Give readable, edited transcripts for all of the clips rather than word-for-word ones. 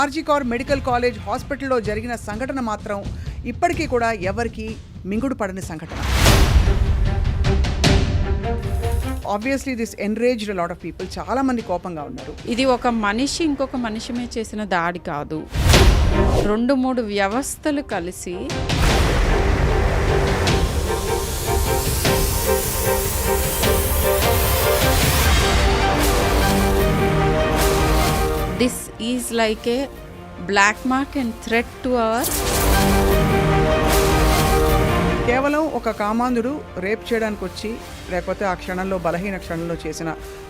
RG Kaur medical college హాస్పిటల్లో జరిగిన సంఘటన మాత్రం ఇప్పటికీ కూడా ఎవరికి మింగుడు పడని సంఘటన. Obviously this enraged lot of people. చాలా మంది కోపంగా ఉన్నారు. ఇది ఒక మనిషి ఇంకొక మనిషి మీద చేసిన దాడి కాదు, 2-3 వ్యవస్థలు కలిసి this is like a black mark and threat to our. కేవలం ఒక కామాంధుడు రేప్ చేయడానికి వచ్చి లేకపోతే ఆ క్షణంలో బలహీన క్షణంలో చేసిన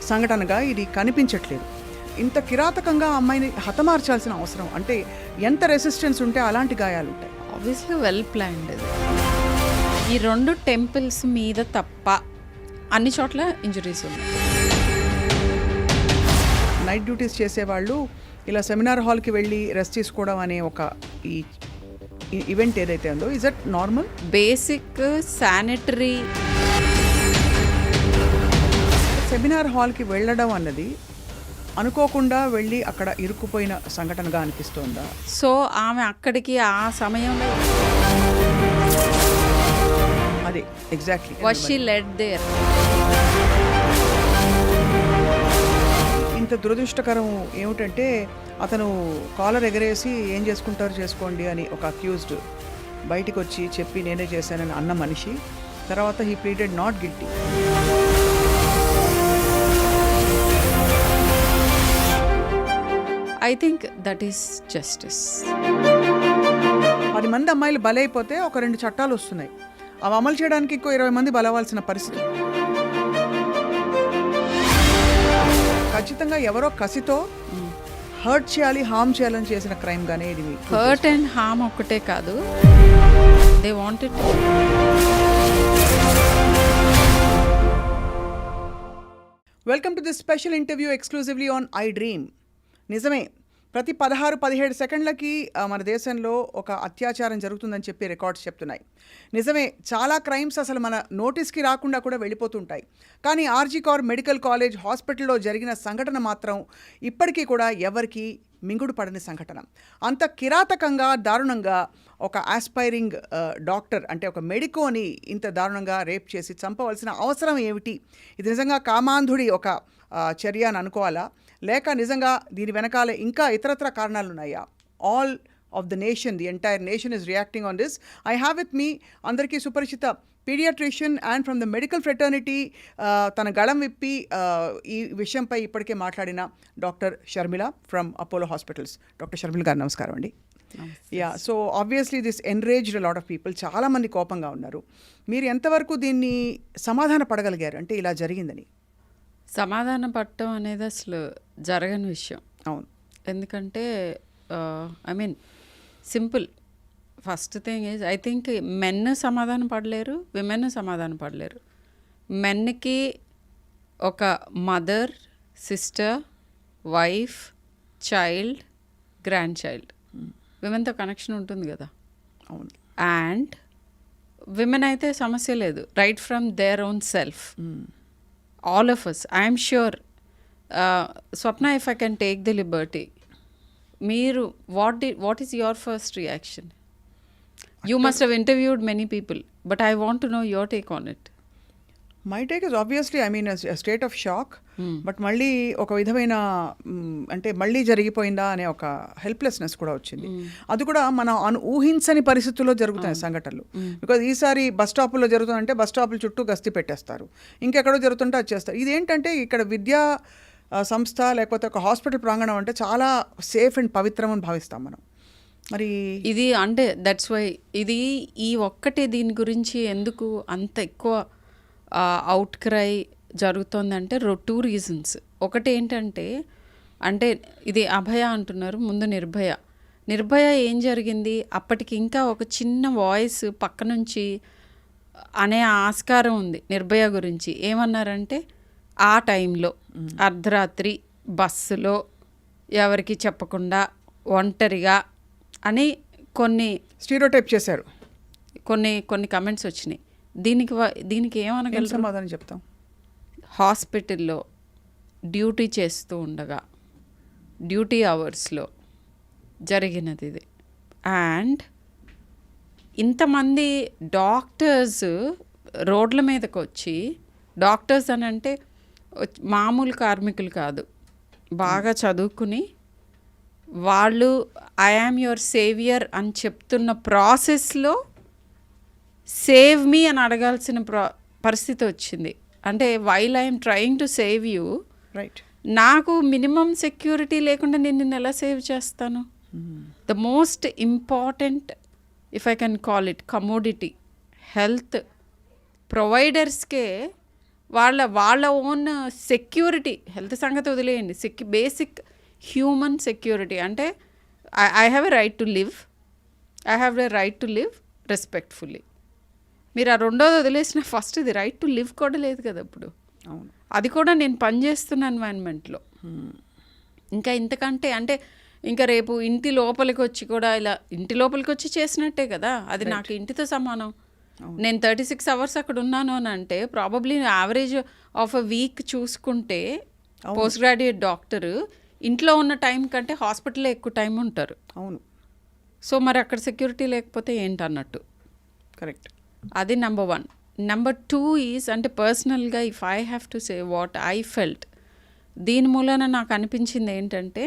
సంఘటనగా ఇది కనిపించట్లేదు. ఇంత కిరాతకంగా అమ్మాయిని హతమార్చాల్సిన అవసరం అంటే ఎంత రెసిస్టెన్స్ ఉంటే అలాంటి గాయాలు ఉంటాయి. Obviously well planned. ఈ 2 టెంపుల్స్ మీద తప్ప అన్ని చోట్ల ఇంజరీస్ ఉన్నాయి. నైట్ డ్యూటీస్ చేసేవాళ్ళు ఇలా సెమినార్ హాల్కి వెళ్ళి రెస్ట్ తీసుకోవడం అనే ఒక ఈ ఈవెంట్ ఏదైతే ఉందో is that normal? Basic sanitary. Seminar హాల్కి వెళ్ళడం అన్నది అనుకోకుండా వెళ్ళి అక్కడ ఇరుక్కుపోయిన సంఘటనగా అనిపిస్తోందా? సో ఆమె అక్కడికి ఆ సమయంలో అదే exactly was she led there. ఇంత దురదృష్టకరం ఏమిటంటే అతను కాలర్ ఎగరేసి ఏం చేసుకుంటారు చేసుకోండి అని ఒక అక్యూజ్డ్ బయటికి వచ్చి చెప్పి నేనే చేశానని అన్న మనిషి తర్వాత he pleaded not guilty. I think that is justice. 10 మంది అమ్మాయిలు బలైపోతే ఒక 2 చట్టాలు వస్తున్నాయి. అవి అమలు చేయడానికి ఇంకో 20 మంది బలవాల్సిన పరిస్థితి. ఖచ్చితంగా ఎవరో కసితో హర్ట్ చేయాలి, హార్మ్ చేయాలని చేసిన క్రైమ్ గానే ఇది. హర్ట్ అండ్ హార్మ్ ఒక్కటే కాదు, they wanted. Welcome to this special interview exclusively on I dream. నిజమే, ప్రతి 16-17 సెకండ్లకి మన దేశంలో ఒక అత్యాచారం జరుగుతుందని చెప్పి రికార్డ్స్ చెప్తున్నాయి. నిజమే, చాలా క్రైమ్స్ అసలు మన నోటీస్కి రాకుండా కూడా వెళ్ళిపోతుంటాయి. కానీ ఆర్జీ కౌర్ మెడికల్ కాలేజ్ హాస్పిటల్లో జరిగిన సంఘటన మాత్రం ఇప్పటికీ కూడా ఎవరికి మింగుడు పడని సంఘటన. అంత కిరాతకంగా దారుణంగా ఒక ఆస్పైరింగ్ డాక్టర్ అంటే ఒక మెడికోని ఇంత దారుణంగా రేప్ చేసి చంపవలసిన అవసరం ఏమిటి? ఇది నిజంగా కామాంధుడి ఒక చర్య అని అనుకోవాలా, లేక నిజంగా దీని వెనకాల ఇంకా ఇతరత్ర కారణాలు ఉన్నాయా? All of the nation, the entire nation is reacting on this. I have with me అందరికీ సుపరిచిత paediatrician and from the medical fraternity తన గళం విప్పి ఈ విషయంపై ఇప్పటికే మాట్లాడిన doctor Sharmila from Apollo hospitals. Doctor Sharmila garu నమస్కారం అండి. Yeah, so obviously this enraged lot of people. చాలా మంది కోపంగా ఉన్నారు. మీరు ఎంతవరకు దీన్ని సమాధాన పడగలిగారు అంటే ఇలా జరిగిందని? సమాధానం పడటం అనేది అసలు జరగని విషయం. అవును, ఎందుకంటే I mean simple. First thing is I think men సమాధానం పడలేరు, విమెన్ సమాధానం పడలేరు. మెన్కి ఒక mother, sister, wife, child, grandchild, విమెన్తో కనెక్షన్ ఉంటుంది కదా. అవును. అండ్ విమెన్ అయితే సమస్య లేదు, right from their own self. All of us, I am sure. Swapna, if I can take the liberty, Meeru, what is your first reaction? You must have interviewed many people, but I want to know your take on it. My take is obviously I mean state of shock. But మళ్ళీ ఒక విధమైన అంటే మళ్ళీ జరిగిపోయిందా అనే ఒక helplessness కూడా వచ్చింది. అది కూడా మనం ఊహించని పరిస్థితుల్లో జరుగుతాయి సంఘటనలు. బికాజ్ ఈసారి బస్ స్టాపుల్లో జరుగుతుందంటే బస్ స్టాపుల చుట్టూ గస్తీ పెట్టేస్తారు, ఇంకెక్కడో జరుగుతుంటే అది చేస్తారు. ఇదేంటంటే ఇక్కడ విద్యా సంస్థ లేకపోతే ఒక హాస్పిటల్ ప్రాంగణం అంటే చాలా సేఫ్ అండ్ పవిత్రం అని భావిస్తాం మనం. మరి ఇది అంటే దట్స్ వై ఇది ఈ ఒక్కటే దీని గురించి ఎందుకు అంత ఎక్కువ అవుట్ క్రై జరుగుతుందంటే 2 రీజన్స్. ఒకటి ఏంటంటే అంటే ఇది అభయ అంటున్నారు, ముందు నిర్భయ ఏం జరిగింది, అప్పటికి ఇంకా ఒక చిన్న వాయిస్ పక్క నుంచి అనే ఆస్కారం ఉంది నిర్భయ గురించి. ఏమన్నారంటే ఆ టైంలో అర్ధరాత్రి బస్సులో ఎవరికి చెప్పకుండా ఒంటరిగా అని కొన్ని స్టీరియోటైప్ చేశారు, కొన్ని కమెంట్స్ వచ్చినాయి. దీనికి ఏమనగలరు? సమాధానం చెప్తాం. హాస్పిటల్లో డ్యూటీ చేస్తూ ఉండగా డ్యూటీ అవర్స్లో జరిగినది ఇది. అండ్ ఇంతమంది డాక్టర్స్ రోడ్ల మీదకి వచ్చి, డాక్టర్స్ అని అంటే మామూలు కార్మికులు కాదు, బాగా చదువుకుని వాళ్ళు ఐ యామ్ యువర్ సేవియర్ అని చెప్తున్న ప్రాసెస్లో సేవ్ మీ అని అడగాల్సిన పరిస్థితి వచ్చింది. అంటే while I'm trying to save you, right, నాకు మినిమం సెక్యూరిటీ లేకుండా నేను నిన్ను ఎలా సేవ్ చేస్తాను? The most important, if I can call it, commodity health ప్రొవైడర్స్కే వాళ్ళ ఓన్ సెక్యూరిటీ, హెల్త్ సంగతి వదిలేయండి, బేసిక్ హ్యూమన్ సెక్యూరిటీ అంటే I have a right to live, I have a right to live respectfully. మీరు ఆ రెండోది వదిలేసిన ఫస్ట్ ఇది రైట్ టు లివ్ కూడా లేదు కదా ఇప్పుడు. అవును, అది కూడా నేను పనిచేస్తున్న ఎన్వైరన్మెంట్లో. ఇంకా ఇంతకంటే అంటే ఇంకా రేపు ఇంటి లోపలికి వచ్చి కూడా ఇలా ఇంటి లోపలికి వచ్చి చేసినట్టే కదా, అది నాకు ఇంటితో సమానం. నేను 36 hours అక్కడ ఉన్నాను అని అంటే probably average of a week చూసుకుంటే పోస్ట్ గ్రాడ్యుయేట్ డాక్టర్ ఇంట్లో ఉన్న టైం కంటే హాస్పిటల్లో ఎక్కువ టైం ఉంటారు. అవును. సో మరి అక్కడ సెక్యూరిటీ లేకపోతే ఏంటన్నట్టు. కరెక్ట్. అది నెంబర్ 1. నెంబర్ 2 ఈజ్ అంటే పర్సనల్గా if I have to say what I felt, దీని మూలన నాకు అనిపించింది ఏంటంటే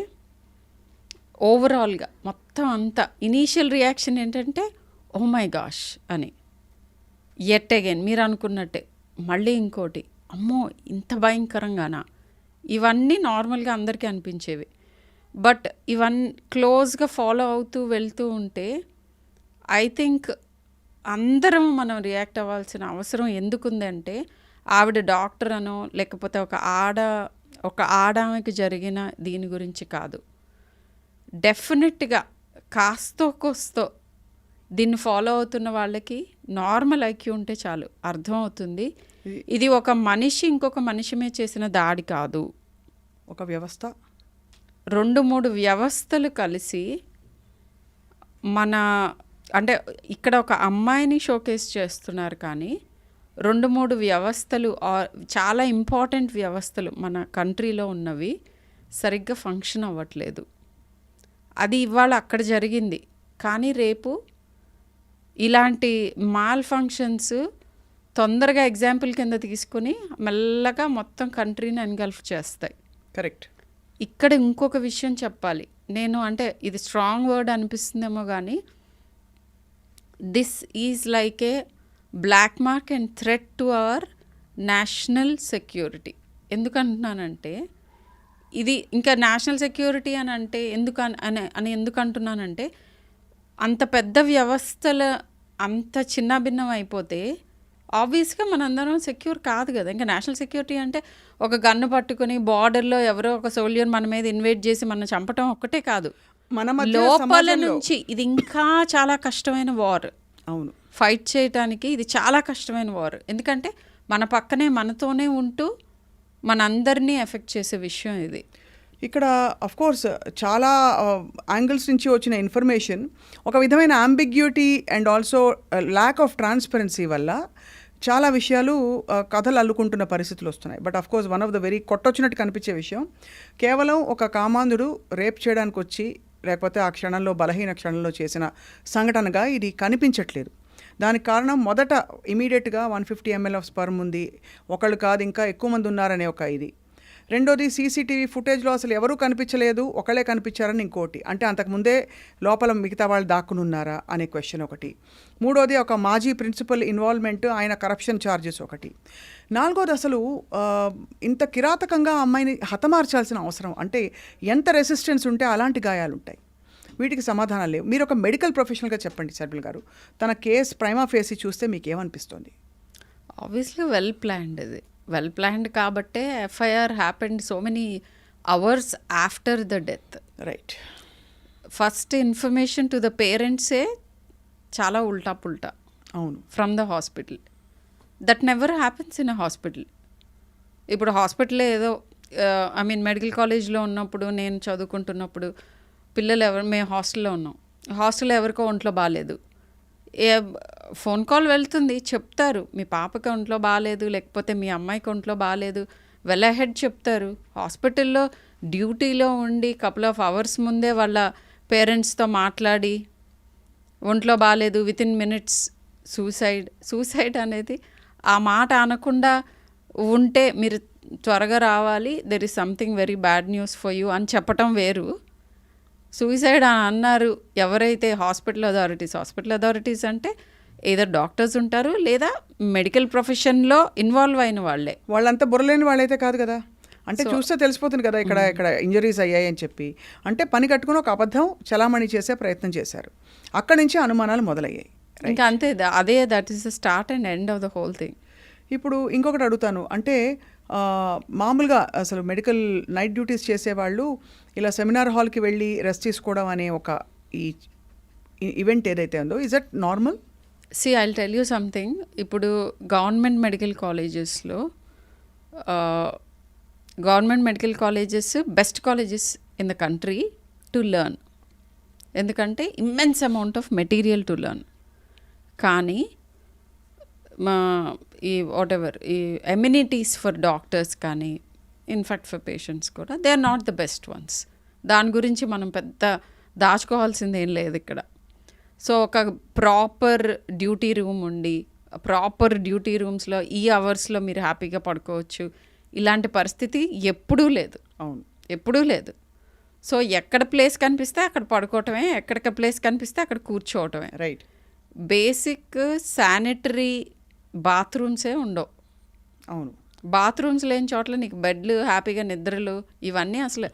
ఓవరాల్గా మొత్తం అంతా ఇనీషియల్ రియాక్షన్ ఏంటంటే ఓ మై గాష్ అని, ఎట్ అగైన్ మీరు అనుకున్నట్టే మళ్ళీ ఇంకోటి, అమ్మో ఇంత భయంకరంగానా, ఇవన్నీ నార్మల్గా అందరికీ అనిపించేవి. బట్ ఇవన్నీ క్లోజ్గా ఫాలో అవుతూ వెళ్తూ ఉంటే ఐ థింక్ అందరం మనం రియాక్ట్ అవ్వాల్సిన అవసరం ఎందుకుందంటే ఆవిడ డాక్టర్ అనో లేకపోతే ఒక ఆడామెకి జరిగిన దీని గురించి కాదు. డెఫినెట్గా కాస్తో కోస్తో దీన్ని ఫాలో అవుతున్న వాళ్ళకి నార్మల్ ఐక్యూ ఉంటే చాలు, అర్థమవుతుంది ఇది ఒక మనిషి ఇంకొక మనిషి మీద చేసిన దాడి కాదు, ఒక వ్యవస్థ, 2-3 వ్యవస్థలు కలిసి మన అంటే ఇక్కడ ఒక అమ్మాయిని షోకేస్ చేస్తున్నారు కానీ 2-3 వ్యవస్థలు చాలా ఇంపార్టెంట్ వ్యవస్థలు మన కంట్రీలో ఉన్నవి సరిగ్గా ఫంక్షన్ అవ్వట్లేదు. అది ఇవాళ అక్కడ జరిగింది కానీ రేపు ఇలాంటి మాల్ ఫంక్షన్స్ తొందరగా ఎగ్జాంపుల్ కింద తీసుకొని మెల్లగా మొత్తం కంట్రీని ఎన్గల్ఫ్ చేస్తాయి. కరెక్ట్. ఇక్కడ ఇంకొక విషయం చెప్పాలి నేను, అంటే ఇది స్ట్రాంగ్ వర్డ్ అనిపిస్తుందేమో కానీ this is like a black mark and threat to our national security. ఎందుకంటున్నానంటే ఇది ఇంకా నేషనల్ సెక్యూరిటీ అని అంటే ఎందుకు అంటున్నానంటే అంత పెద్ద వ్యవస్థల అంత చిన్న భిన్నం అయిపోతే ఆబ్వియస్గా మనందరం సెక్యూర్ కాదు కదా. ఇంకా నేషనల్ సెక్యూరిటీ అంటే ఒక గన్ను పట్టుకుని బార్డర్లో ఎవరో ఒక సోల్జర్ మన మీద ఇన్వైట్ చేసి మనం చంపటం ఒక్కటే కాదు, మన లోపల నుంచి ఇది ఇంకా చాలా కష్టమైన వార్. అవును, ఫైట్ చేయటానికి ఇది చాలా కష్టమైన వార్. ఎందుకంటే మన పక్కనే మనతోనే ఉంటూ మనందరినీ ఎఫెక్ట్ చేసే విషయం ఇది. ఇక్కడ కోర్స్ చాలా యాంగిల్స్ నుంచి వచ్చిన ఇన్ఫర్మేషన్ ఒక విధమైన ambiguity and also lack of transparency వల్ల చాలా విషయాలు కథలు అల్లుకుంటున్న పరిస్థితులు వస్తున్నాయి. But course one of the very కొట్టొచ్చినట్టు కనిపించే విషయం కేవలం ఒక కామాంధుడు రేప్ చేయడానికి వచ్చి లేకపోతే ఆ క్షణంలో బలహీన క్షణంలో చేసిన సంఘటనగా ఇది కనిపించట్లేదు. దానికి కారణం మొదట ఇమీడియట్గా 150 ml ఆఫ్ స్పర్మ్ ఉంది, ఒకళ్ళు కాదు ఇంకా ఎక్కువ మంది ఉన్నారనే ఒక ఇది. రెండోది సీసీటీవీ ఫుటేజ్లో అసలు ఎవరూ కనిపించలేదు, ఒకళ్ళే కనిపించారని ఇంకోటి, అంటే అంతకుముందే లోపల మిగతా వాళ్ళు దాక్కుని ఉన్నారా అనే క్వశ్చన్ ఒకటి. మూడోది ఒక మాజీ ప్రిన్సిపల్ ఇన్వాల్వ్మెంట్, ఆయన కరప్షన్ ఛార్జెస్ ఒకటి. నాలుగోది అసలు ఇంత కిరాతకంగా అమ్మాయిని హతమార్చాల్సిన అవసరం అంటే ఎంత రెసిస్టెన్స్ ఉంటే అలాంటి గాయాలు ఉంటాయి. వీటికి సమాధానాలు లేవు. మీరు ఒక మెడికల్ ప్రొఫెషనల్గా చెప్పండి శర్మిల గారు, తన కేసు ప్రైమా ఫేసి చూస్తే మీకు ఏమనిపిస్తుంది? ఆబ్వియస్లీ వెల్ ప్లాన్డ్, ఇది వెల్ ప్లాన్డ్ కాబట్టే FIR happened so many hours after the death. Right. First information to the పేరెంట్సే చాలా ఉల్టా పుల్టా. అవును. From the hospital. That never happens in a hospital. ఇప్పుడు హాస్పిటల్ ఏదో మెడికల్ కాలేజ్లో ఉన్నప్పుడు, నేను చదువుకుంటున్నప్పుడు పిల్లలు మేము హాస్టల్లో ఉన్నాం, హాస్టల్లో ఎవరికో ఒంట్లో బాగాలేదు, ఫోన్ కాల్ వెళ్తుంది, చెప్తారు మీ పాపకి ఒంట్లో బాగాలేదు లేకపోతే మీ అమ్మాయికి ఒంట్లో బాగాలేదు, వెల్ అహెడ్ చెప్తారు. హాస్పిటల్లో డ్యూటీలో ఉండి కపుల్ ఆఫ్ అవర్స్ ముందే వాళ్ళ పేరెంట్స్తో మాట్లాడి ఒంట్లో బాగాలేదు వితిన్ మినిట్స్ సూసైడ్ అనేది ఆ మాట అనకుండా ఉంటే మీరు త్వరగా రావాలి, there is something very bad news for you అని చెప్పటం వేరు. సూసైడ్ అని అన్నారు ఎవరైతే హాస్పిటల్ అథారిటీస్ అంటే ఏదర్ డాక్టర్స్ ఉంటారు లేదా మెడికల్ ప్రొఫెషన్లో ఇన్వాల్వ్ అయిన వాళ్ళే. వాళ్ళంతా బుర్రలేని వాళ్ళైతే కాదు కదా, అంటే చూస్తే తెలిసిపోతుంది కదా ఇక్కడ ఇంజరీస్ అయ్యాయి అని చెప్పి. అంటే పని కట్టుకుని ఒక అబద్ధం చలామణి చేసే ప్రయత్నం చేశారు, అక్కడి నుంచి అనుమానాలు మొదలయ్యాయి. ఇంకా అంతే, అదే that is the start and end of the whole thing. ఇప్పుడు ఇంకొకటి అడుగుతాను, అంటే మామూలుగా అసలు మెడికల్ నైట్ డ్యూటీస్ చేసేవాళ్ళు ఇలా సెమినార్ హాల్కి వెళ్ళి రెస్ట్ తీసుకోవడం అనే ఒక ఈ ఈవెంట్ ఏదైతే ఉందో, is that normal? See I'll tell you something. ఇప్పుడు government medical colleges best colleges in the country to learn, ఎందుకంటే immense amount of material to learn. కానీ ఈ ఎమ్యూనిటీస్ ఫర్ డాక్టర్స్ కానీ ఇన్ఫాక్ట్ ఫర్ పేషెంట్స్ కూడా they are not the best ones. దాని గురించి మనం పెద్ద దాచుకోవాల్సింది ఏం లేదు ఇక్కడ. సో ఒక ప్రాపర్ డ్యూటీ రూమ్ ఉండి ప్రాపర్ డ్యూటీ రూమ్స్లో ఈ అవర్స్లో మీరు హ్యాపీగా పడుకోవచ్చు, ఇలాంటి పరిస్థితి ఎప్పుడూ లేదు. అవును, ఎప్పుడూ లేదు. సో ఎక్కడ ప్లేస్ కనిపిస్తే అక్కడ పడుకోవటమే, ఎక్కడ ప్లేస్ కనిపిస్తే అక్కడ కూర్చోవటమే. రైట్. బేసిక్ శానిటరీ బాత్రూమ్సే ఉండవు. అవును, బాత్రూమ్స్ లేని చోట్ల నీకు బెడ్లు హ్యాపీగా నిద్రలు ఇవన్నీ అసలు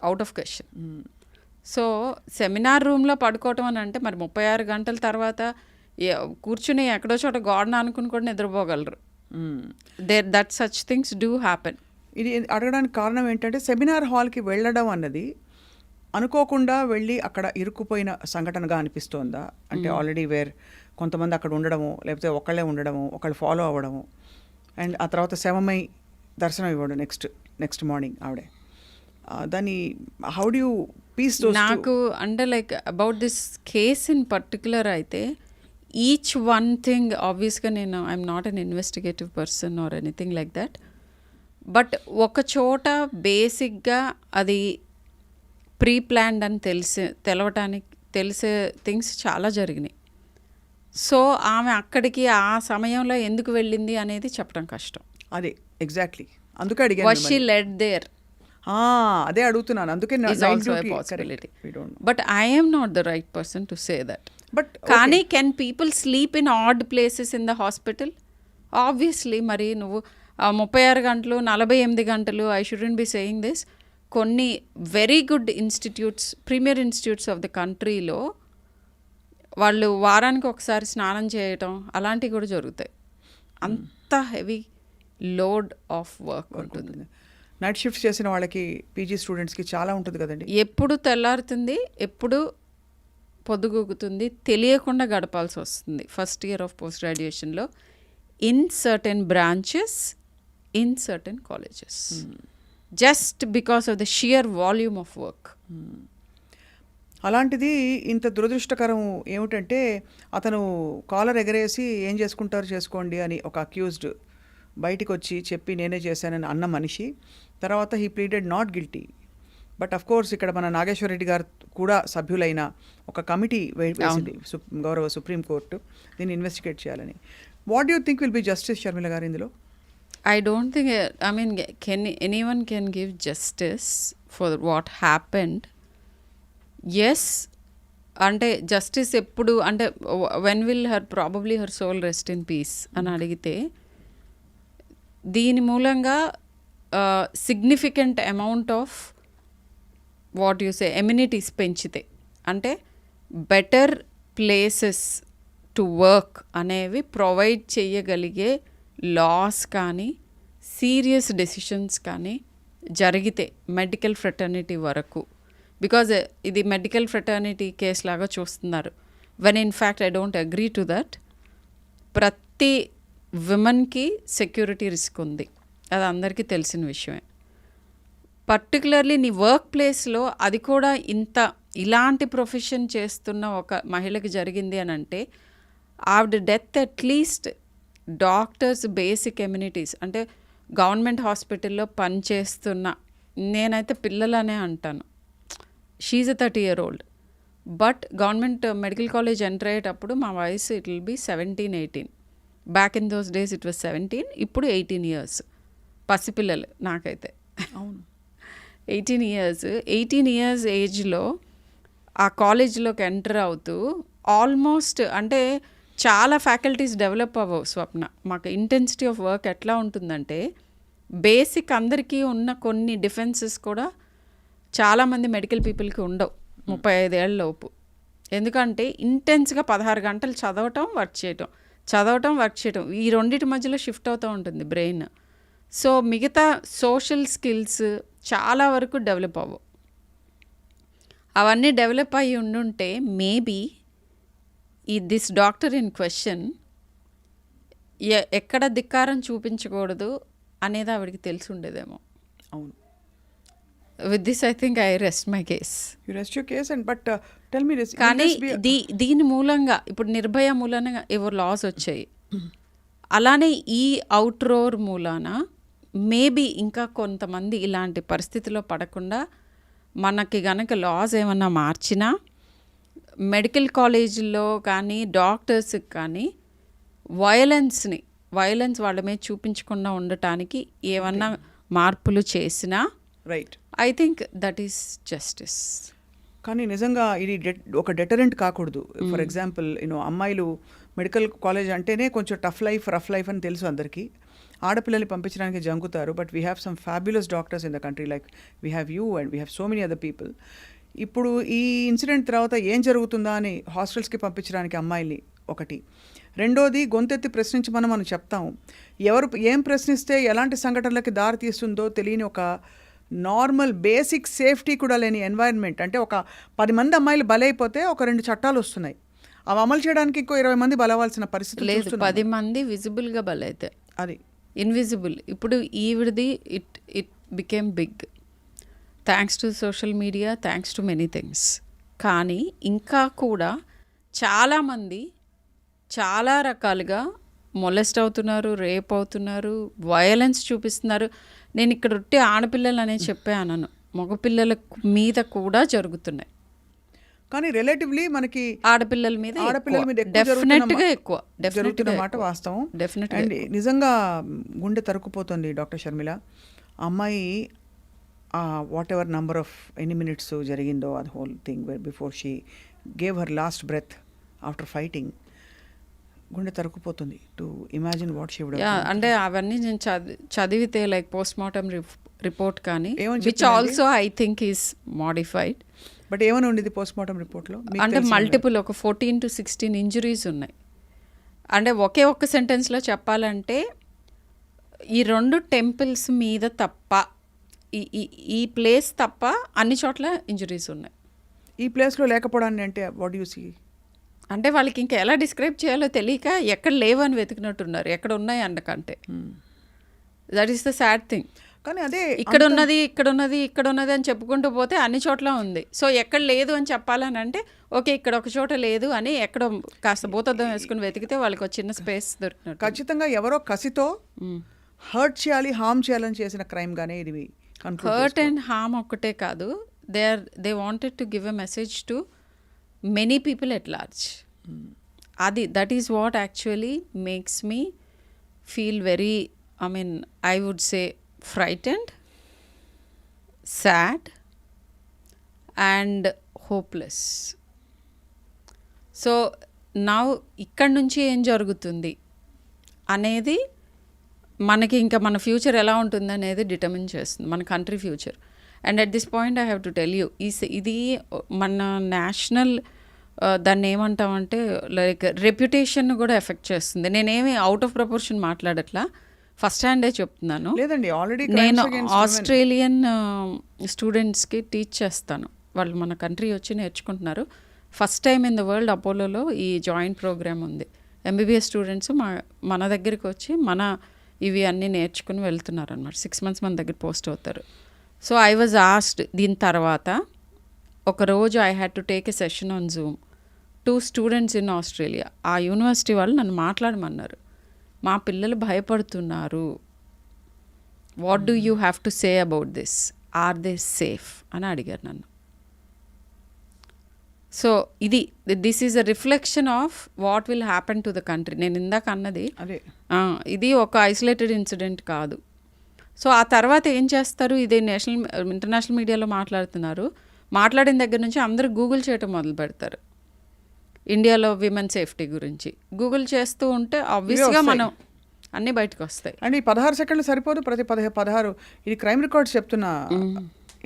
out of question. So seminar రూమ్లో పడుకోవటం అని అంటే మరి 36 గంటల తర్వాత కూర్చుని ఎక్కడో చోట గోడన అనుకుని కూడా నిద్రపోగలరు. That such things do happen. ఇది అడగడానికి కారణం ఏంటంటే సెమినార్ హాల్కి వెళ్ళడం అన్నది అనుకోకుండా వెళ్ళి అక్కడ ఇరుక్కుపోయిన సంఘటనగా అనిపిస్తోందా? అంటే ఆల్రెడీ కొంతమంది అక్కడ ఉండడము, లేకపోతే ఒకళ్ళే ఉండడము, ఒకళ్ళు ఫాలో అవ్వడము, అండ్ ఆ తర్వాత శవమై దర్శనం ఇవ్వడం నెక్స్ట్ మార్నింగ్ ఆవిడే. దాన్ని how do you peace those? నాకు అంటే like about this case in particular అయితే ఈచ్ వన్ థింగ్ ఆబ్వియస్గా నేను I'm not an investigative person or anything like that, but ఒక చోట బేసిక్గా అది ప్రీ ప్లాన్డ్ అని తెలిసే థింగ్స్ చాలా జరిగినాయి. సో ఆమె అక్కడికి ఆ సమయంలో ఎందుకు వెళ్ళింది అనేది చెప్పడం కష్టం. అదే ఎగ్జాక్ట్లీ అందుకే అడిగాను. Was she led there? అదే అడుగుతున్నాను, అందుకే but I'm not the right person to say that. But కానీ can people sleep in odd places in the hospital? Obviously. మరి నువ్వు 36 గంటలు 48 గంటలు, I shouldn't be saying this, కొన్ని very good institutes, premier institutes of the కంట్రీలో వాళ్ళు వారానికి ఒకసారి స్నానం చేయటం అలాంటివి కూడా జరుగుతాయి. అంత హెవీ లోడ్ ఆఫ్ వర్క్ ఉంటుంది. నైట్ షిఫ్ట్స్ చేసిన వాళ్ళకి, పీజీ స్టూడెంట్స్కి చాలా ఉంటుంది కదండి. ఎప్పుడు తెల్లారుతుంది, ఎప్పుడు పొద్దుగూకుతుంది తెలియకుండా గడపాల్సి వస్తుంది ఫస్ట్ ఇయర్ ఆఫ్ పోస్ట్ గ్రాడ్యుయేషన్లో in certain branches, in certain colleges, just because of the sheer volume of work. అలాంటిది ఇంత దురదృష్టకరం ఏమిటంటే, అతను కాలర్ ఎగరేసి ఏం చేసుకుంటారు చేసుకోండి అని ఒక అక్యూజ్డ్ బయటికి వచ్చి చెప్పి నేనే చేశానని అన్న మనిషి తర్వాత he pleaded not guilty. But of course ఇక్కడ మన నాగేశ్వరరెడ్డి గారు కూడా సభ్యులైన ఒక కమిటీ వేసింది గౌరవ సుప్రీంకోర్టు దీన్ని ఇన్వెస్టిగేట్ చేయాలని. What do you think will be justice Sharmila గారు ఇందులో? I don't think, I mean, anyone can give justice for what happened. Yes, అంటే జస్టిస్ ఎప్పుడు అంటే when will probably her soul rest in peace అని అడిగితే, దీని మూలంగా significant amount of what you say amenities పెంచితే, అంటే బెటర్ ప్లేసెస్ టు వర్క్ అనేవి ప్రొవైడ్ చేయగలిగే లాస్ కానీ సీరియస్ డెసిషన్స్ కానీ జరిగితే మెడికల్ ఫ్రెటర్నిటీ వరకు, బికాజ్ ఇది మెడికల్ ఫ్రెటర్నిటీ కేసు లాగా చూస్తున్నారు. When in fact I don't agree to that. ప్రతి విమెన్కి సెక్యూరిటీ రిస్క్ ఉంది, అది అందరికీ తెలిసిన విషయమే. పర్టికులర్లీ నీ వర్క్ ప్లేస్లో అది కూడా ఇలాంటి ప్రొఫెషన్ చేస్తున్న ఒక మహిళకి జరిగింది అని అంటే, ఆవిడ death at least doctors basic amenities, అంటే గవర్నమెంట్ హాస్పిటల్లో పనిచేస్తున్న నేనైతే పిల్లలనే అంటాను. She's a 30-year-old. But government medical college enter అయ్యేటప్పుడు మా వయసు it will be 17-18. Back in those days it was 17, ఇప్పుడు 18 years. పసిపిల్లలు నాకైతే. అవును. 18 years. 18 years ఏజ్లో ఆ కాలేజ్లోకి ఎంటర్ అవుతూ ఆల్మోస్ట్ అంటే చాలా ఫ్యాకల్టీస్ డెవలప్ అవ్వవు స్వప్న. మాకు ఇంటెన్సిటీ ఆఫ్ వర్క్ ఎట్లా ఉంటుందంటే బేసిక్ అందరికీ ఉన్న కొన్ని డిఫెన్సెస్ కూడా చాలామంది మెడికల్ పీపుల్కి ఉండవు 35 ఏళ్ళ లోపు. ఎందుకంటే ఇంటెన్స్గా 16 గంటలు చదవటం వర్క్ చేయటం ఈ రెండింటి మధ్యలో షిఫ్ట్ అవుతూ ఉంటుంది బ్రెయిన్. సో మిగతా సోషల్ స్కిల్స్ చాలా వరకు డెవలప్ అవ్వవు. అవన్నీ డెవలప్ అయ్యి ఉండుంటే maybe this doctor in question ఎక్కడ ధిక్కారం చూపించకూడదు అనేది ఆవిడకి తెలిసి ఉండేదేమో. అవును. With this I think I rest my case. You rest your case and but tell me this. కానీ దీని మూలంగా ఇప్పుడు నిర్భయ మూలంగా ఎవరు లాస్ వచ్చాయి, అలానే ఈ అవుట్రోర్ మూలాన మేబీ ఇంకా కొంతమంది ఇలాంటి పరిస్థితిలో పడకుండా మనకి గనక లాస్ ఏమన్నా మార్చినా మెడికల్ కాలేజీల్లో కానీ డాక్టర్స్కి కానీ వైలెన్స్ వాళ్ళ మీద చూపించకుండా ఉండటానికి ఏమన్నా మార్పులు చేసినా right, I think that is justice. కానీ నిజంగా ఇది ఒక డెటరెంట్ కాకూడదు. ఫర్ ఎగ్జాంపుల్ అమ్మాయిలు మెడికల్ కాలేజ్ అంటేనే కొంచెం రఫ్ లైఫ్ అని తెలుసు అందరికీ. ఆడపిల్లల్ని పంపించడానికి జంకుతారు. But we have some fabulous doctors in the country, like we have you and we have so many other people. ఇప్పుడు ఈ ఇన్సిడెంట్ తర్వాత ఏం జరుగుతుందా అని హాస్టల్స్కి పంపించడానికి అమ్మాయిల్ని ఒకటి. రెండోది, గొంతెత్తి ప్రశ్నించమని మనం చెప్తాము. ఎవరు ఏం ప్రశ్నిస్తే ఎలాంటి సంఘటనలకి దారి తీస్తుందో తెలియని ఒక నార్మల్ బేసిక్ సేఫ్టీ కూడా లేని ఎన్వైరన్మెంట్. అంటే ఒక 10 మంది అమ్మాయిలు బలైపోతే ఒక 2 చట్టాలు వస్తున్నాయి. అవి అమలు చేయడానికి ఇంకో 20 మంది బలవాల్సిన పరిస్థితి లేదు. 10 మంది విజిబుల్గా బలైతే అది ఇన్విజిబుల్. ఇప్పుడు ఈవిడది it became big thanks to social media, thanks to many things. కానీ ఇంకా కూడా చాలామంది చాలా రకాలుగా మొలెస్ట్ అవుతున్నారు, రేప్ అవుతున్నారు, వయలెన్స్ చూపిస్తున్నారు. నేను ఇక్కడ ఉంటే ఆడపిల్లలు అనేది చెప్పాను, మగపిల్లల మీద కూడా జరుగుతున్నాయి. కానీ రిలేటివ్లీ మనకి ఆడపిల్లల మీద డెఫినెట్గా ఎక్కువ జరుగుతున్న మాట వాస్తవం. అండ్ నిజంగా గుండె తరుక్కుపోతుంది డాక్టర్ షర్మిల. అమ్మాయి వాట్ ఎవర్ నంబర్ ఆఫ్ ఎన్ని మినిట్స్ జరిగిందో అది whole thing before she gave her last breath after fighting, గుండె తరుక్కుపోతుంది to imagine what she would have done. అంటే అవన్నీ నేను చదివితే లైక్ పోస్ట్ మార్టం రిపోర్ట్ కానీ which also I think is modified. But ఏమని ఉండేది పోస్ట్ మార్టం రిపోర్ట్లో? అంటే మల్టిపుల్ ఒక 14 to 16 ఇంజురీస్ ఉన్నాయి. అంటే ఒక్క సెంటెన్స్లో చెప్పాలంటే ఈ 2 టెంపుల్స్ మీద తప్ప ఈ ప్లేస్ తప్ప అన్ని చోట్ల ఇంజురీస్ ఉన్నాయి. ఈ ప్లేస్లో లేకపోవడాన్ని అంటే వాట్ యు సీ? అంటే వాళ్ళకి ఇంకా ఎలా డిస్క్రైబ్ చేయాలో తెలియక ఎక్కడ లేవని వెతికినట్టున్నారు, ఎక్కడ ఉన్నాయి అన్నకంటే. That is the sad thing. కానీ అదే ఇక్కడ ఉన్నది అని చెప్పుకుంటూ పోతే అన్ని చోట్ల ఉంది. సో ఎక్కడ లేదు అని చెప్పాలని అంటే ఓకే ఇక్కడ ఒక చోట లేదు అని ఎక్కడో కాస్త భూతద్దం వేసుకుని వెతికితే వాళ్ళకి ఒక చిన్న స్పేస్ దొరికినట్టు. ఖచ్చితంగా ఎవరో కసితో హర్ట్ చేయాలి, హార్మ్ చేయాలని చేసిన క్రైమ్ గానే ఇది. హర్ట్ అండ్ హార్మ్ ఒక్కటే కాదు, they wanted to give a message to many people at large. That is what actually makes me feel very, I would say frightened, sad and hopeless. So నా ఇక్కడి నుంచి ఏం జరుగుతుంది అనేది మనకి ఇంకా మన ఫ్యూచర్ ఎలా ఉంటుంది అనేది డిటర్మిన్ చేస్తుంది, మన country future. And at this point I have to tell you, ఇది మన నేషనల్ దాన్ని ఏమంటామంటే లైక్ రెప్యుటేషన్ కూడా ఎఫెక్ట్ చేస్తుంది. నేనేమి అవుట్ ఆఫ్ ప్రపోర్షన్ మాట్లాడట్లా, ఫస్ట్ హ్యాండే చెప్తున్నాను. లేదండి, ఆల్రెడీ నేను ఆస్ట్రేలియన్ స్టూడెంట్స్కి టీచ్ చేస్తాను. వాళ్ళు మన కంట్రీ వచ్చి నేర్చుకుంటున్నారు. First time in the world అపోలోలో ఈ జాయింట్ ప్రోగ్రామ్ ఉంది. ఎంబీబీఎస్ స్టూడెంట్స్ మన దగ్గరికి వచ్చి ఇవి అన్నీ నేర్చుకుని వెళ్తున్నారు అనమాట. 6 months మన దగ్గర పోస్ట్ అవుతారు. సో ఐ వాజ్ ఆస్క్డ్, దీని తర్వాత ఒకరోజు I had to take a session on Zoom 2 students in Australia. ఆ యూనివర్సిటీ వాళ్ళు నన్ను మాట్లాడమన్నారు. మా పిల్లలు భయపడుతున్నారు, what do you have to say about this are they safe అని అడిగారు నన్ను. So this is a reflection of what will happen to the country. నేను ఇందాక అన్నది అదే ఇది ఒక ఐసోలేటెడ్ ఇన్సిడెంట్ కాదు. సో ఆ తర్వాత ఏం చేస్తారు, ఇది ఇంటర్నేషనల్ మీడియాలో మాట్లాడుతున్నారు. మాట్లాడిన దగ్గర నుంచి అందరూ గూగుల్ చేయటం మొదలు పెడతారు ఇండియాలో విమెన్ సేఫ్టీ గురించి. గూగుల్ చేస్తూ ఉంటే ఆబ్వియస్గా మనం అన్నీ బయటకు వస్తాయి. అండ్ ఈ 16 సెకండ్లు సరిపోదు, ప్రతి 16 ఇది క్రైమ్ రికార్డ్స్ చెప్తున్న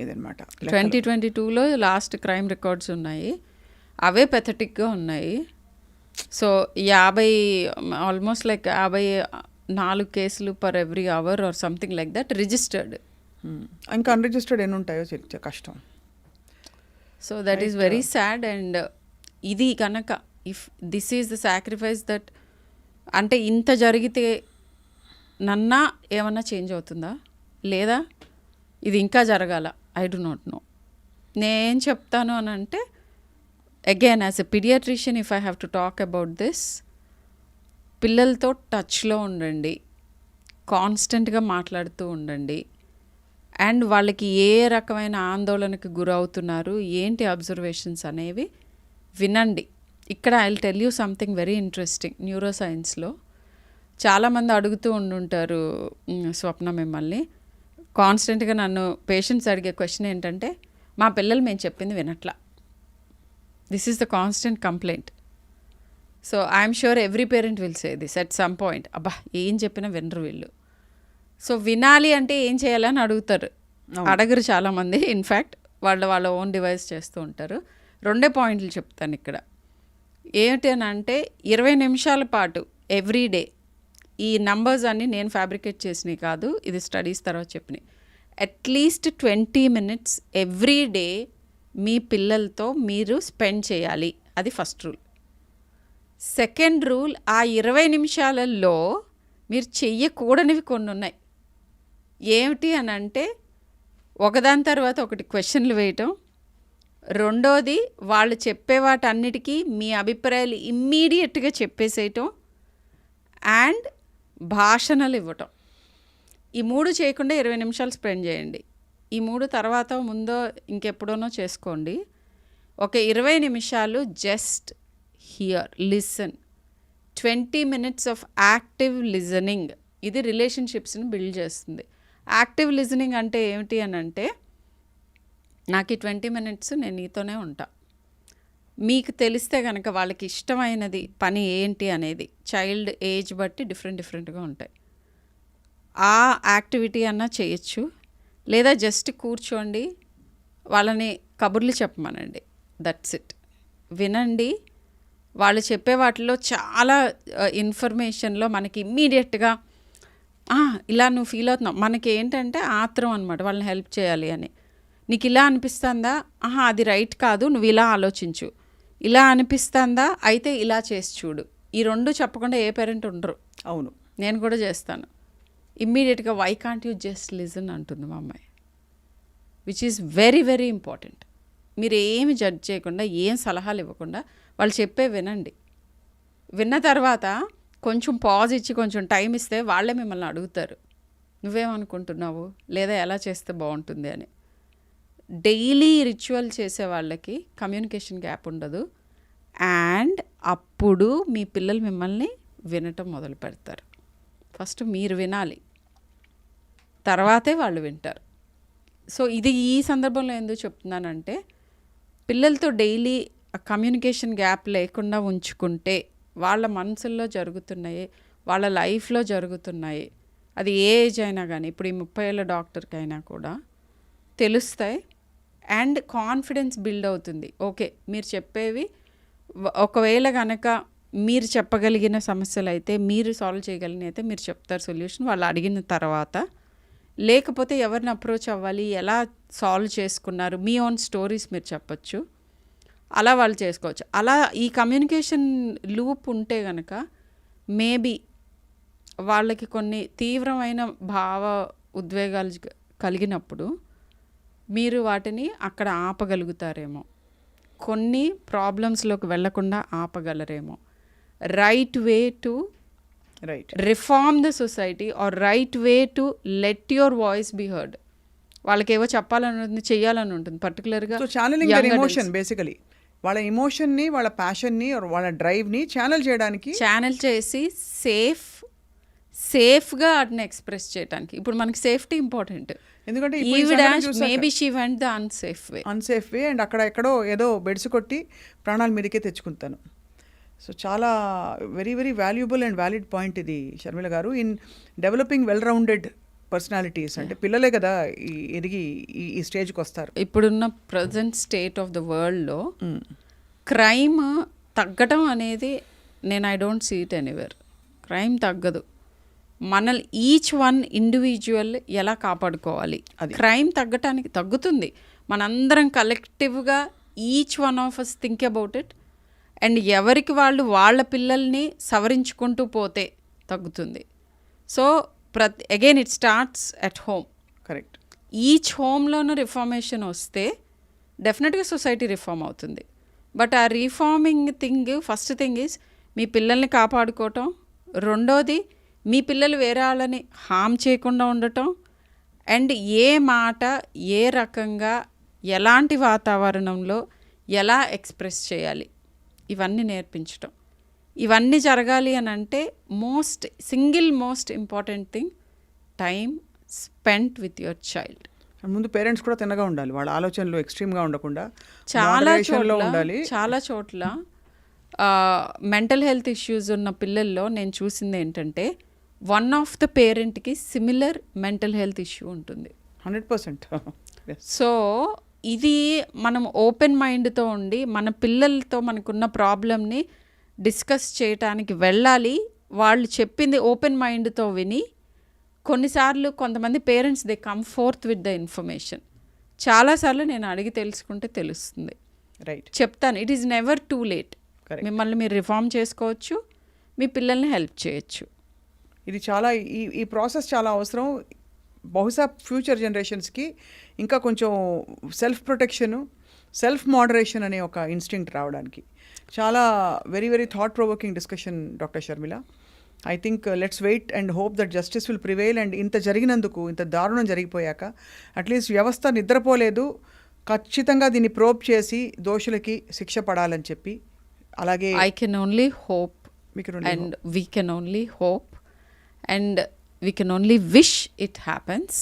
ఇదనమాట. 2022లో లాస్ట్ క్రైమ్ రికార్డ్స్ ఉన్నాయి, అవే పెథటిక్గా ఉన్నాయి. సో 50 ఆల్మోస్ట్ లైక్ 54 కేసులు per every hour or something like that registered. ఇంకా అన్రిజిస్టర్డ్ ఎన్ని ఉంటాయో కష్టం. So that is very sad. And ఇది కనుక if this is the sacrifice that, అంటే ఇంత జరిగితే నన్నా ఏమన్నా చేంజ్ అవుతుందా లేదా ఇది ఇంకా జరగాల, ఐ డు నాట్ నో. నేను చెప్తాను అని అంటే again as a pediatrician if I have to talk about this, పిల్లలతో టచ్లో ఉండండి, కాన్స్టెంట్గా మాట్లాడుతూ ఉండండి. అండ్ వాళ్ళకి ఏ రకమైన ఆందోళనకు గురవుతున్నారు, ఏంటి అబ్జర్వేషన్స్ అనేవి వినండి. ఇక్కడ I will tell you something very interesting. Neuro సైన్స్లో చాలామంది అడుగుతూ ఉండుంటారు స్వప్న మిమ్మల్ని, కాన్స్టెంట్గా నన్ను పేషెంట్స్ అడిగే క్వశ్చన్ ఏంటంటే, మా పిల్లలు మేము చెప్పింది వినట్లా. This is the constant complaint. So I'm sure every parent will say this at some point, అబ్బా ఏం చెప్పినా వినరు వీళ్ళు. సో వినాలి అంటే ఏం చేయాలని అడుగుతారు, అడగరు చాలామంది. ఇన్ఫ్యాక్ట్ వాళ్ళ ఓన్ డివైస్ చేస్తూ ఉంటారు. 2 పాయింట్లు చెప్తాను ఇక్కడ. ఏమిటి అని అంటే 20 నిమిషాల పాటు ఎవ్రీడే, ఈ నంబర్స్ అన్నీ నేను ఫ్యాబ్రికేట్ చేసినవి కాదు, ఇది స్టడీస్ తర్వాత చెప్పినాయి. అట్లీస్ట్ 20 minutes ఎవ్రీ డే మీ పిల్లలతో మీరు స్పెండ్ చేయాలి, అది ఫస్ట్ రూల్. సెకండ్ రూల్, ఆ 20 నిమిషాలలో మీరు చెయ్యకూడనివి కొన్ని ఉన్నాయి. ఏమిటి అని అంటే ఒకదాని తర్వాత ఒకటి క్వశ్చన్లు వేయటం, రెండోది వాళ్ళు చెప్పే వాటన్నిటికీ మీ అభిప్రాయాలు ఇమ్మీడియట్గా చెప్పేసేయటం, అండ్ భాషణలు ఇవ్వటం. ఈ 3 చేయకుండా 20 నిమిషాలు స్పెండ్ చేయండి. ఈ 3 తర్వాత ముందో ఇంకెప్పుడోనో చేసుకోండి. ఒక 20 నిమిషాలు just hear, listen. 20 minutes of active listening, ఇది రిలేషన్షిప్స్ని బిల్డ్ చేస్తుంది. యాక్టివ్ లిజనింగ్ అంటే ఏమిటి అని అంటే, నాకు ఈ 20 minutes నేను నీతోనే ఉంటా. మీకు తెలిస్తే కనుక వాళ్ళకి ఇష్టమైనది పని ఏంటి అనేది చైల్డ్ ఏజ్ బట్టి డిఫరెంట్గా ఉంటాయి. ఆ యాక్టివిటీ అన్నా చేయొచ్చు, లేదా జస్ట్ కూర్చోండి, వాళ్ళని కబుర్లు చెప్పమనండి, దట్స్ ఇట్. వినండి. వాళ్ళు చెప్పే వాటిలో చాలా ఇన్ఫర్మేషన్లో మనకి ఇమ్మీడియట్గా ఇలా నువ్వు ఫీల్ అవుతున్నావు, మనకి ఏంటంటే ఆత్రం అనమాట, వాళ్ళని హెల్ప్ చేయాలి అని. నీకు ఇలా అనిపిస్తుందా, అది రైట్ కాదు, నువ్వు ఇలా ఆలోచించు. ఇలా అనిపిస్తుందా, అయితే ఇలా చేసి చూడు. ఈ 2 చెప్పకుండా ఏ పేరెంట్ ఉండరు. అవును, నేను కూడా చేస్తాను. ఇమ్మీడియట్గా why can't you just listen అంటుంది మా అమ్మాయి, which is very very important. మీరు ఏమి జడ్జ్ చేయకుండా, ఏం సలహాలు ఇవ్వకుండా వాళ్ళు చెప్పే వినండి. విన్న తర్వాత కొంచెం పాజ్ ఇచ్చి కొంచెం టైం ఇస్తే వాళ్ళే మిమ్మల్ని అడుగుతారు, నువ్వేమనుకుంటున్నావు, లేదా ఎలా చేస్తే బాగుంటుంది అని. డైలీ రిచువల్ చేసే వాళ్ళకి కమ్యూనికేషన్ గ్యాప్ ఉండదు. అండ్ అప్పుడు మీ పిల్లలు మిమ్మల్ని వినటం మొదలు పెడతారు. ఫస్ట్ మీరు వినాలి, తర్వాతే వాళ్ళు వింటారు. సో ఇది ఈ సందర్భంలో ఎందుకు చెప్తున్నానంటే, పిల్లలతో డైలీ కమ్యూనికేషన్ గ్యాప్ లేకుండా ఉంచుకుంటే వాళ్ళ మనసుల్లో జరుగుతున్నాయి, వాళ్ళ లైఫ్లో జరుగుతున్నాయి, అది ఏ ఏజ్ అయినా కానీ, ఇప్పుడు ఈ 30 ఏళ్ళ డాక్టర్కైనా కూడా తెలుస్తాయి. అండ్ కాన్ఫిడెన్స్ బిల్డ్ అవుతుంది. ఓకే, మీరు చెప్పేవి ఒకవేళ కనుక మీరు చెప్పగలిగిన సమస్యలు అయితే, మీరు సాల్వ్ చేయగలిగిన అయితే మీరు చెప్తారు సొల్యూషన్ వాళ్ళు అడిగిన తర్వాత. లేకపోతే ఎవరిని అప్రోచ్ అవ్వాలి, ఎలా సాల్వ్ చేసుకున్నారు, మీ ఓన్ స్టోరీస్ మీరు చెప్పచ్చు, అలా వాళ్ళు చేసుకోవచ్చు. అలా ఈ కమ్యూనికేషన్ లూప్ ఉంటే కనుక మేబీ వాళ్ళకి కొన్ని తీవ్రమైన భావ ఉద్వేగాలు కలిగినప్పుడు మీరు వాటిని అక్కడ ఆపగలుగుతారేమో, కొన్ని ప్రాబ్లమ్స్లోకి వెళ్లకుండా ఆపగలరేమో. Right way to reform the society or right way to let your voice be heard. వాళ్ళకేవో చెప్పాలని ఉంటుంది, చెయ్యాలని ఉంటుంది పర్టికులర్గా. So channelling their emotion basically, వాళ్ళ ఎమోషన్ని, వాళ్ళ ప్యాషన్ని, వాళ్ళ డ్రైవ్ని ఛానల్ చేయడానికి, ఛానల్ చేసి సేఫ్గా వాటిని ఎక్స్ప్రెస్ చేయడానికి. ఇప్పుడు మనకి సేఫ్టీ ఇంపార్టెంట్, ఎందుకంటే maybe she went the unsafe way and అక్కడ ఎక్కడో ఏదో బెడ్స్ కొట్టి ప్రాణాల మీదకే తెచ్చుకుంటాను. సో చాలా very very valuable and valid point ఇది షర్మిల గారు, in developing well rounded personalities. అంటే పిల్లలే కదా ఎదిగి ఈ స్టేజ్కి వస్తారు. ఇప్పుడున్న ప్రజెంట్ స్టేట్ ఆఫ్ ద వరల్డ్లో క్రైమ్ తగ్గటం అనేది I don't see it anywhere. Crime తగ్గదు. మనల్ని ఈచ్ వన్ ఇండివిజువల్ ఎలా కాపాడుకోవాలి, క్రైమ్ తగ్గుతుంది. మనందరం కలెక్టివ్గా each one of us think about it and ఎవరికి వాళ్ళ పిల్లల్ని సవరించుకుంటూ పోతే తగ్గుతుంది. So again it starts at home. Correct. Each హోమ్లోనూ రిఫార్మేషన్ వస్తే డెఫినెట్గా సొసైటీ రిఫార్మ్ అవుతుంది. బట్ ఆ రిఫార్మింగ్ ఫస్ట్ థింగ్ ఈజ్ మీ పిల్లల్ని కాపాడుకోవటం, రెండోది మీ పిల్లలు వేరే వాళ్ళని హామ్ చేయకుండా ఉండటం, అండ్ ఏ మాట ఏ రకంగా ఎలాంటి వాతావరణంలో ఎలా ఎక్స్ప్రెస్ చేయాలి ఇవన్నీ నేర్పించటం. ఇవన్నీ జరగాలి అని అంటే single most important thing time spent with your child. ముందు పేరెంట్స్ కూడా తిన్నగా ఉండాలి, వాళ్ళ ఆలోచనలు ఎక్స్ట్రీమ్గా ఉండకుండా చాలా చోట్ల మెంటల్ హెల్త్ ఇష్యూస్ ఉన్న పిల్లల్లో నేను చూసింది ఏంటంటే వన్ ఆఫ్ ద పేరెంట్కి సిమిలర్ మెంటల్ హెల్త్ ఇష్యూ ఉంటుంది. 100%. సో ఇది మనం ఓపెన్ మైండ్తో ఉండి మన పిల్లలతో మనకున్న ప్రాబ్లమ్ని డిస్కస్ చేయటానికి వెళ్ళాలి. వాళ్ళు చెప్పింది ఓపెన్ మైండ్తో విని, కొన్నిసార్లు కొంతమంది parents they come fourth with the information. చాలాసార్లు నేను అడిగి తెలుసుకుంటే తెలుస్తుంది. రైట్, చెప్తాను. It is never too late. మిమ్మల్ని మీరు రిఫార్మ్ చేసుకోవచ్చు, మీ పిల్లల్ని హెల్ప్ చేయొచ్చు. ఇది చాలా ఈ ప్రాసెస్ చాలా అవసరం. బహుశా ఫ్యూచర్ జనరేషన్స్కి ఇంకా కొంచెం సెల్ఫ్ ప్రొటెక్షను, సెల్ఫ్ మోడరేషన్ అనే ఒక ఇన్స్టింక్ట్ రావడానికి. చాలా very very thought provoking discussion doctor Sharmila. I think let's wait and hope that justice will prevail. And ఇంత జరిగినందుకు, ఇంత దారుణం జరిగిపోయాక అట్లీస్ట్ వ్యవస్థ నిద్రపోలేదు, ఖచ్చితంగా దీన్ని ప్రోబ్ చేసి దోషులకి శిక్ష పడాలని చెప్పి. అలాగే I can only hope and we can only hope and we can only wish it happens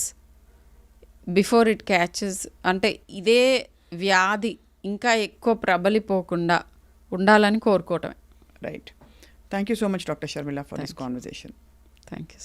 before it catches. అంటే ఇదే వ్యాధి ఇంకా ఎక్కువ ప్రబలిపోకుండా ఉండాలని కోరుకోవటమే. Right. Thank you so much doctor Sharmila for this conversation. Thank you.